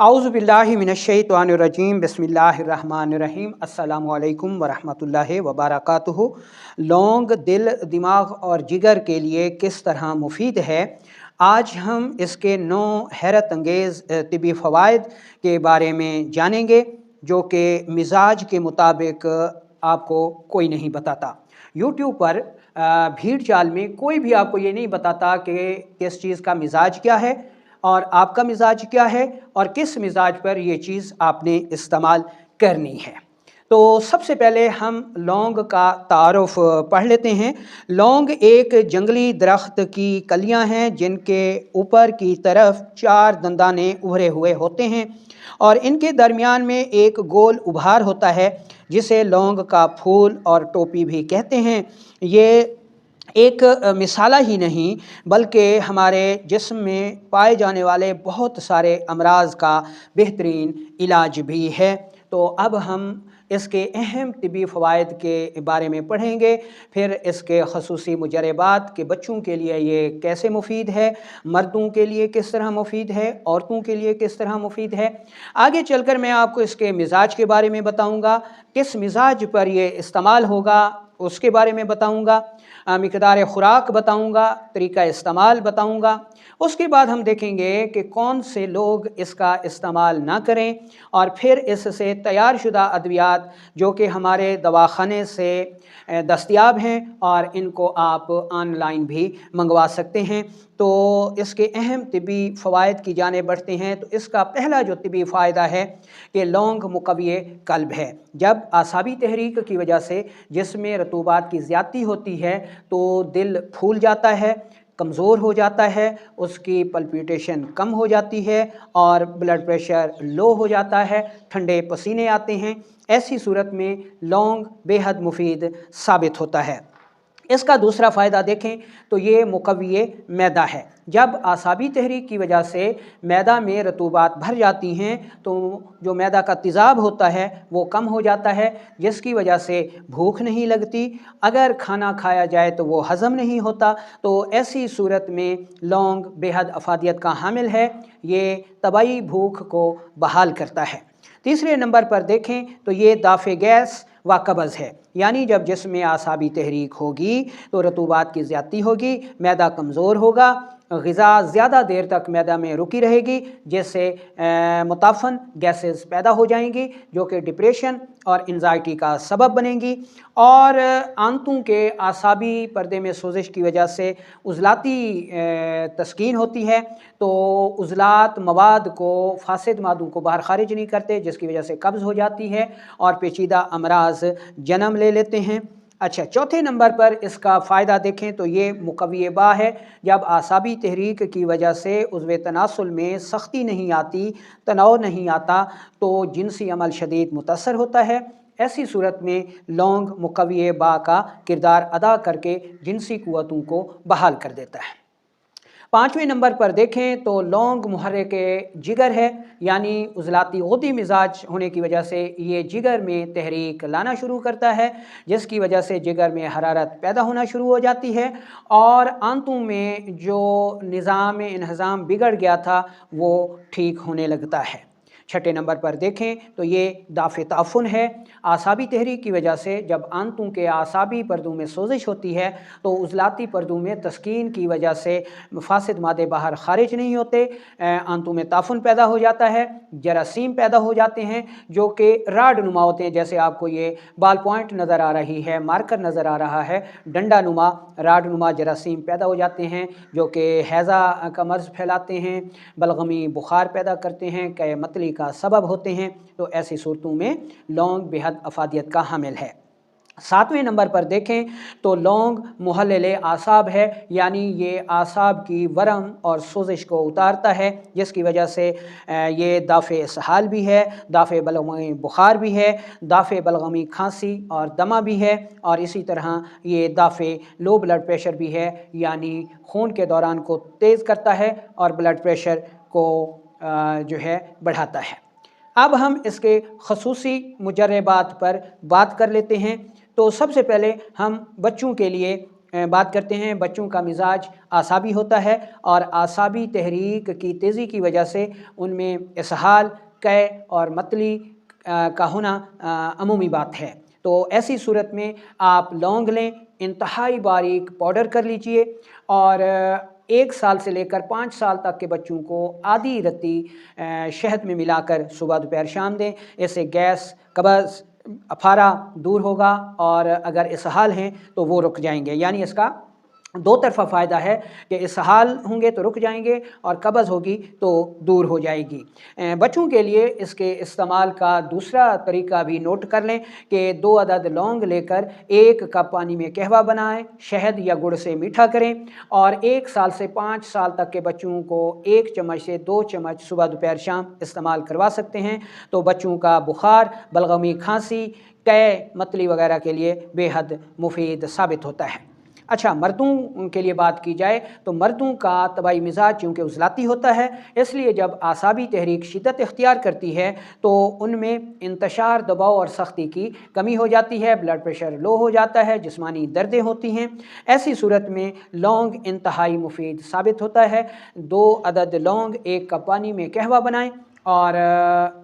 औज़ुबिल्लाहि मिनश्शैतानिर्रजीम बिस्मिल्लाहिर्रहमानिर्रहीम अस्सलामु अलैकुम वरहमतुल्लाहि वबरकातुहू। लौंग दिल, दिमाग और जिगर के लिए किस तरह मुफीद है, आज हम इसके 9 हैरत अंगेज़ तिबी फ़वाइद के बारे में जानेंगे जो कि मिजाज के मुताबिक आपको कोई नहीं बताता। यूट्यूब पर भीड़ चाल में कोई भी आपको ये नहीं बताता कि किस चीज़ का मिजाज क्या है और आपका मिजाज क्या है और किस मिजाज पर ये चीज़ आपने इस्तेमाल करनी है। तो सबसे पहले हम लौंग का तारुफ पढ़ लेते हैं। लौंग एक जंगली दरख्त की कलियां हैं जिनके ऊपर की तरफ 4 दंदाने उभरे हुए होते हैं और इनके दरमियान में एक गोल उभार होता है जिसे लौंग का फूल और टोपी भी कहते हैं। ये एक मिसाला ही नहीं बल्कि हमारे जिस्म में पाए जाने वाले बहुत सारे अमराज का बेहतरीन इलाज भी है। तो अब हम इसके अहम तिबी फ़वाइद के बारे में पढ़ेंगे, फिर इसके खसूसी मुजरबात कि बच्चों के लिए ये कैसे मुफीद है, मर्दों के लिए किस तरह मुफीद है, औरतों के लिए किस तरह मुफीद है। आगे चलकर मैं आपको इसके मिजाज के बारे में बताऊंगा, किस मिजाज पर ये इस्तेमाल होगा उसके बारे में बताऊंगा, मिकदार ख़ुराक बताऊंगा, तरीका इस्तेमाल बताऊंगा। उसके बाद हम देखेंगे कि कौन से लोग इसका इस्तेमाल ना करें और फिर इससे तैयार शुदा अद्वियात जो कि हमारे दवाखाने से दस्तयाब हैं और इनको आप ऑनलाइन भी मंगवा सकते हैं। तो इसके अहम तिबी फ़वाइद की जाने बढ़ते हैं। तो इसका पहला जो तिबी फ़ायदा है कि लौंग मुक़व्वी क़ल्ब है। जब आसाबी तहरीक की वजह से जिसमें रतूबात की ज़्यादती होती है तो दिल फूल जाता है, कमज़ोर हो जाता है, उसकी पल्पिटेशन कम हो जाती है और ब्लड प्रेशर लो हो जाता है, ठंडे पसीने आते हैं। ऐसी सूरत में लौंग बेहद मुफीद साबित होता है। इसका दूसरा फ़ायदा देखें तो ये मुक़व्वी मैदा है। जब आसाबी तहरीक की वजह से मैदा में रतूबात भर जाती हैं तो जो मैदा का तेज़ाब होता है वो कम हो जाता है, जिसकी वजह से भूख नहीं लगती। अगर खाना खाया जाए तो वो हज़म नहीं होता। तो ऐसी सूरत में लौंग बेहद अफादियत का हामिल है, ये तबाई भूख को बहाल करता है। तीसरे नंबर पर देखें तो ये दाफ़े गैस व कब्ज़ है, यानी जब जिस्म में आसाबी तहरीक होगी तो रतूबात की ज़्यादती होगी, मैदा कमज़ोर होगा, ग़िज़ा ज़्यादा देर तक मैदा में रुकी रहेगी जिससे मुताफ़न गैसेस पैदा हो जाएंगी जो कि डिप्रेशन और एंज़ाइटी का सबब बनेंगी और आंतों के आसाबी पर्दे में सोजिश की वजह से उज़लाती तस्कीन होती है। तो उज़लात मवाद को फासिद मादों को बाहर खारिज नहीं करते जिसकी वजह से कब्ज़ हो जाती है और पेचीदा अमराज जन्म ले लेते हैं। अच्छा, चौथे नंबर पर इसका फ़ायदा देखें तो ये मुक़व्वी बा है। जब आसाबी तहरीक की वजह से उज़्व तनासुल में सख्ती नहीं आती, तनाव नहीं आता तो जिनसी अमल शदीद मुतासर होता है। ऐसी सूरत में लौंग मुक़व्वी बा का किरदार अदा करके जिनसी क़ुव्वतों को बहाल कर देता है। पाँचवें नंबर पर देखें तो लौंग मुहर्रिक जिगर है, यानी उज़लाती ग़ुद्दी मिजाज होने की वजह से ये जिगर में तहरीक लाना शुरू करता है जिसकी वजह से जिगर में हरारत पैदा होना शुरू हो जाती है और आंतों में जो निज़ाम इंहज़ाम बिगड़ गया था वो ठीक होने लगता है। छठे नंबर पर देखें तो ये दाफ़े ताफ़ुन है। आसाबी तहरीक की वजह से जब आंतों के आसाबी पर्दों में सोजिश होती है तो उज़लाती पर्दों में तस्कीन की वजह से फासिद मादे बाहर खारिज नहीं होते, आंतों में ताफ़ुन पैदा हो जाता है, जरासीम पैदा हो जाते हैं जो कि राड नुमा होते हैं। जैसे आपको ये बाल पॉइंट नज़र आ रही है, मार्कर नज़र आ रहा है, डंडा नुमा राड नुमा जरासीम पैदा हो जाते हैं जो कि हैज़ा का मर्ज़ फैलाते हैं, बलगमी बुखार पैदा करते हैं, कै मतली का सबब होते हैं। तो ऐसी सूरतों में लौंग बेहद अफादियत का हामिल है। सातवें नंबर पर देखें तो लौंग मुहल्लिल आसाब है, यानी ये आसाब की वरम और सोजिश को उतारता है जिसकी वजह से ये दाफ़े इसहाल भी है, दाफ़े बलगमी बुखार भी है, दाफ़े बलगमी खांसी और दमा भी है और इसी तरह ये दाफ़े लो ब्लड प्रेशर भी है, यानी खून के दौरान को तेज़ करता है और ब्लड प्रेशर को जो है बढ़ाता है। अब हम इसके खसूसी मुजरबात पर बात कर लेते हैं। तो सबसे पहले हम बच्चों के लिए بات کرتے ہیں بچوں کا مزاج اعصابی ہوتا ہے اور اعصابی تحریک کی تیزی کی وجہ سے ان میں اسہال، قے اور متلی کا ہونا عمومی بات ہے۔ تو ایسی صورت میں آپ لونگ لیں، انتہائی باریک پاؤڈر کر لیجئے اور 1 سال سے لے کر 5 سال تک کے بچوں کو آدھی رتی شہد میں ملا کر صبح دوپہر شام دیں۔ اس سے گیس، قبض، افارہ دور ہوگا اور اگر اسہال ہیں تو وہ رک جائیں گے، یعنی اس کا 2 طرفہ فائدہ ہے کہ اسہال ہوں گے تو رک جائیں گے اور قبض ہوگی تو دور ہو جائے گی۔ بچوں کے لیے اس کے استعمال کا دوسرا طریقہ بھی نوٹ کر لیں کہ 2 عدد لونگ لے کر 1 کپ پانی میں قہوہ بنائیں، شہد یا گڑ سے میٹھا کریں اور 1 سال سے 5 سال تک کے بچوں کو 1 چمچ سے 2 چمچ صبح دوپہر شام استعمال کروا سکتے ہیں۔ تو بچوں کا بخار، بلغمی، کھانسی، قے، متلی وغیرہ کے لیے بے حد مفید ثابت ہوتا ہے۔ اچھا، مردوں کے لیے بات کی جائے تو مردوں کا طبعی مزاج چونکہ عضلاتی ہوتا ہے، اس لیے جب اعصابی تحریک شدت اختیار کرتی ہے تو ان میں انتشار، دباؤ اور سختی کی کمی ہو جاتی ہے، بلڈ پریشر لو ہو جاتا ہے، جسمانی دردیں ہوتی ہیں۔ ایسی صورت میں لونگ انتہائی مفید ثابت ہوتا ہے۔ 2 عدد لونگ 1 کپ پانی میں قہوہ بنائیں اور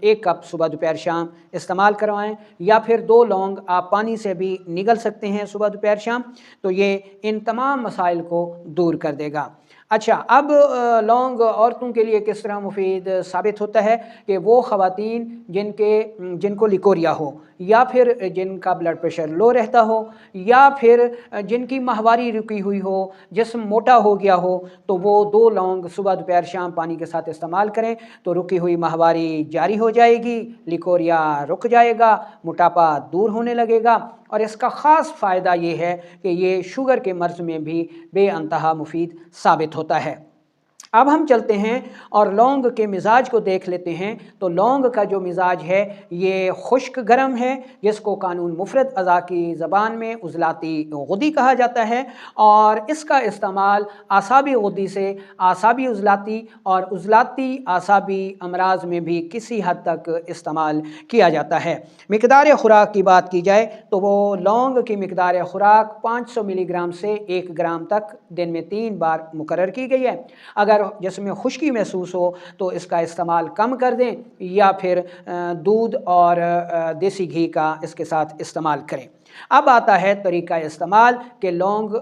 1 کپ صبح دوپہر شام استعمال کروائیں، یا پھر 2 لونگ آپ پانی سے بھی نگل سکتے ہیں صبح دوپہر شام، تو یہ ان تمام مسائل کو دور کر دے گا۔ اچھا، اب لونگ عورتوں کے لیے کس طرح مفید ثابت ہوتا ہے کہ وہ خواتین جن کو لیکوریا ہو، یا پھر جن کا بلڈ پریشر لو رہتا ہو، یا پھر جن کی ماہواری رکی ہوئی ہو، جسم موٹا ہو گیا ہو، تو وہ 2 لونگ صبح دوپہر شام پانی کے ساتھ استعمال کریں تو رکی ہوئی ماہواری جاری ہو جائے گی، لیکوریا رک جائے گا، موٹاپا دور ہونے لگے گا، اور اس کا خاص فائدہ یہ ہے کہ یہ شوگر کے مرض میں بھی بے انتہا مفید ثابت ہوتا ہے۔ اب ہم چلتے ہیں اور لونگ کے مزاج کو دیکھ لیتے ہیں۔ تو لونگ کا جو مزاج ہے یہ خشک گرم ہے، جس کو قانون مفرد اعضاء کی زبان میں عضلاتی غدی کہا جاتا ہے، اور اس کا استعمال اعصابی غدی سے اعصابی عضلاتی اور عضلاتی اعصابی امراض میں بھی کسی حد تک استعمال کیا جاتا ہے۔ مقدار خوراک کی بات کی جائے تو وہ لونگ کی مقدار خوراک 500 ملی گرام سے 1 گرام تک دن میں 3 بار مقرر کی گئی ہے۔ اگر جسم میں خشکی محسوس ہو تو اس کا استعمال کم کر دیں، یا پھر دودھ اور دیسی گھی کا اس کے ساتھ استعمال کریں۔ اب آتا ہے طریقہ استعمال کہ لونگ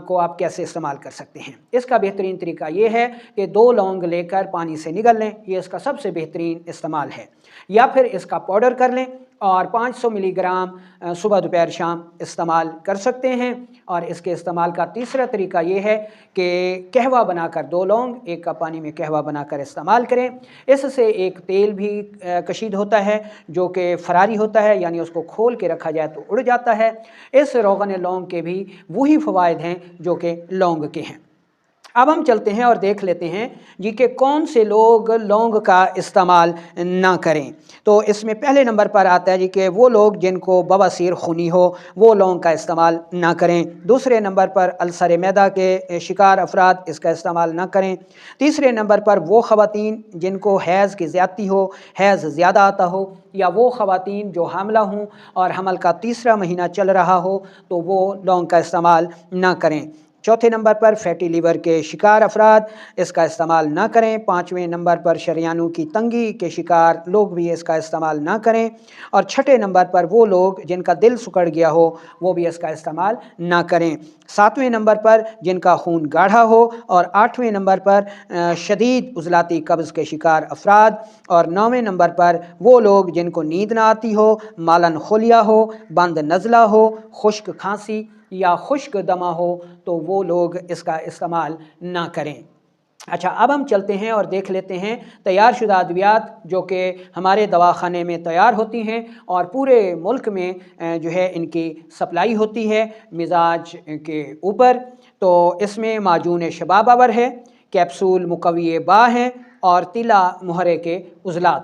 کو آپ کیسے استعمال کر سکتے ہیں۔ اس کا بہترین طریقہ یہ ہے کہ 2 لونگ لے کر پانی سے نگل لیں، یہ اس کا سب سے بہترین استعمال ہے، یا پھر اس کا پاؤڈر کر لیں اور 500 ملی گرام صبح دوپہر شام استعمال کر سکتے ہیں۔ اور اس کے استعمال کا تیسرا طریقہ یہ ہے کہ قہوہ بنا کر 2 لونگ 1 کپ پانی میں قہوہ بنا کر استعمال کریں۔ اس سے ایک تیل بھی کشید ہوتا ہے جو کہ فراری ہوتا ہے، یعنی اس کو کھول کے رکھا جائے تو اڑ جاتا ہے۔ اس روغن لونگ کے بھی وہی فوائد ہیں جو کہ لونگ کے ہیں۔ اب ہم چلتے ہیں اور دیکھ لیتے ہیں جی کہ کون سے لوگ لونگ کا استعمال نہ کریں۔ تو اس میں پہلے نمبر پر آتا ہے جی کہ وہ لوگ جن کو بواسیر خونی ہو وہ لونگ کا استعمال نہ کریں۔ دوسرے نمبر پر السر معدہ کے شکار افراد اس کا استعمال نہ کریں۔ تیسرے نمبر پر وہ خواتین جن کو حیض کی زیادتی ہو، حیض زیادہ آتا ہو، یا وہ خواتین جو حاملہ ہوں اور حمل کا 3را مہینہ چل رہا ہو تو وہ لونگ کا استعمال نہ کریں۔ چوتھے نمبر پر فیٹی لیور کے شکار افراد اس کا استعمال نہ کریں۔ 5ویں نمبر پر شریانوں کی تنگی کے شکار لوگ بھی اس کا استعمال نہ کریں۔ اور 6ٹھے نمبر پر وہ لوگ جن کا دل سکڑ گیا ہو وہ بھی اس کا استعمال نہ کریں۔ 7ویں نمبر پر جن کا خون گاڑھا ہو، اور 8ویں نمبر پر شدید عضلاتی قبض کے شکار افراد، اور 9ویں نمبر پر وہ لوگ جن کو نیند نہ آتی ہو، مالن خولیا ہو، بند نزلہ ہو، خشک کھانسی یا خشک دمہ ہو تو وہ لوگ اس کا استعمال نہ کریں۔ اچھا، اب ہم چلتے ہیں اور دیکھ لیتے ہیں تیار شدہ ادویات جو کہ ہمارے دواخانے میں تیار ہوتی ہیں اور پورے ملک میں جو ہے ان کی سپلائی ہوتی ہے مزاج کے اوپر۔ تو اس میں معجون شباب آور ہے، کیپسول مقوی باں ہیں، اور تیلا محرک عضلات۔